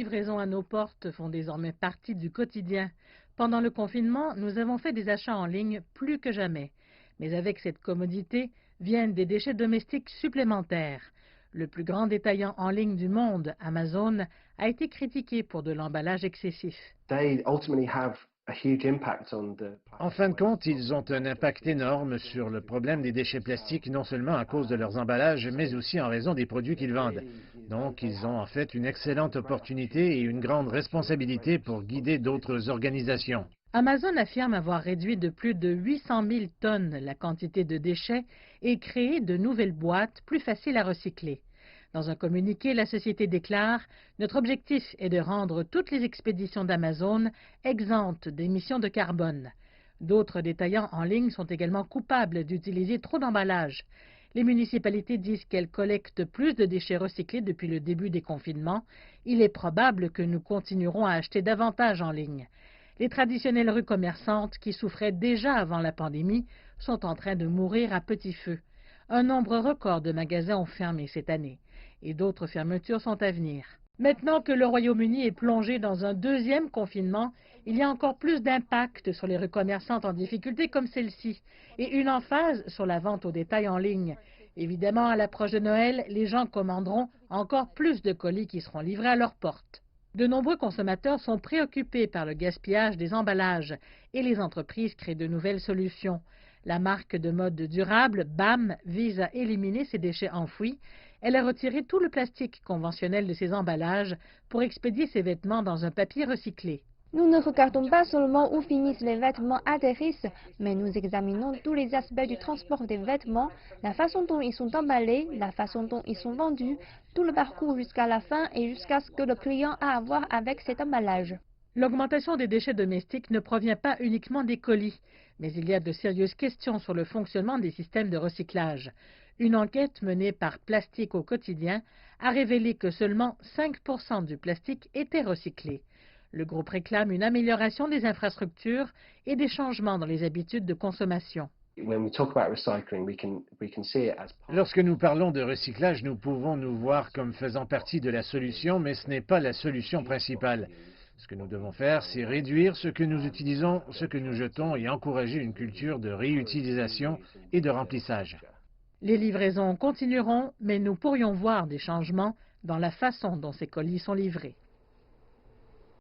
livraisons à nos portes font désormais partie du quotidien. Pendant le confinement, nous avons fait des achats en ligne plus que jamais. Mais avec cette commodité viennent des déchets domestiques supplémentaires. Le plus grand détaillant en ligne du monde, Amazon, a été critiqué pour de l'emballage excessif. En fin de compte, ils ont un impact énorme sur le problème des déchets plastiques, non seulement à cause de leurs emballages, mais aussi en raison des produits qu'ils vendent. Donc, ils ont en fait une excellente opportunité et une grande responsabilité pour guider d'autres organisations. Amazon affirme avoir réduit de plus de 800 000 tonnes la quantité de déchets et créé de nouvelles boîtes plus faciles à recycler. Dans un communiqué, la société déclare « Notre objectif est de rendre toutes les expéditions d'Amazon exemptes d'émissions de carbone. » D'autres détaillants en ligne sont également coupables d'utiliser trop d'emballages. Les municipalités disent qu'elles collectent plus de déchets recyclés depuis le début des confinements. Il est probable que nous continuerons à acheter davantage en ligne. Les traditionnelles rues commerçantes, qui souffraient déjà avant la pandémie, sont en train de mourir à petit feu. Un nombre record de magasins ont fermé cette année et d'autres fermetures sont à venir. Maintenant que le Royaume-Uni est plongé dans un deuxième confinement, il y a encore plus d'impact sur les rues commerçantes en difficulté comme celle-ci et une emphase sur la vente au détail en ligne. Évidemment, à l'approche de Noël, les gens commanderont encore plus de colis qui seront livrés à leur porte. De nombreux consommateurs sont préoccupés par le gaspillage des emballages et les entreprises créent de nouvelles solutions. La marque de mode durable, BAM, vise à éliminer ces déchets enfouis. Elle a retiré tout le plastique conventionnel de ses emballages pour expédier ses vêtements dans un papier recyclé. Nous ne regardons pas seulement où finissent les vêtements atterrissent, mais nous examinons tous les aspects du transport des vêtements, la façon dont ils sont emballés, la façon dont ils sont vendus, tout le parcours jusqu'à la fin et jusqu'à ce que le client a à voir avec cet emballage. L'augmentation des déchets domestiques ne provient pas uniquement des colis, mais il y a de sérieuses questions sur le fonctionnement des systèmes de recyclage. Une enquête menée par Plastique au quotidien a révélé que seulement 5% du plastique était recyclé. Le groupe réclame une amélioration des infrastructures et des changements dans les habitudes de consommation. Lorsque nous parlons de recyclage, nous pouvons nous voir comme faisant partie de la solution, mais ce n'est pas la solution principale. Ce que nous devons faire, c'est réduire ce que nous utilisons, ce que nous jetons et encourager une culture de réutilisation et de remplissage. Les livraisons continueront, mais nous pourrions voir des changements dans la façon dont ces colis sont livrés.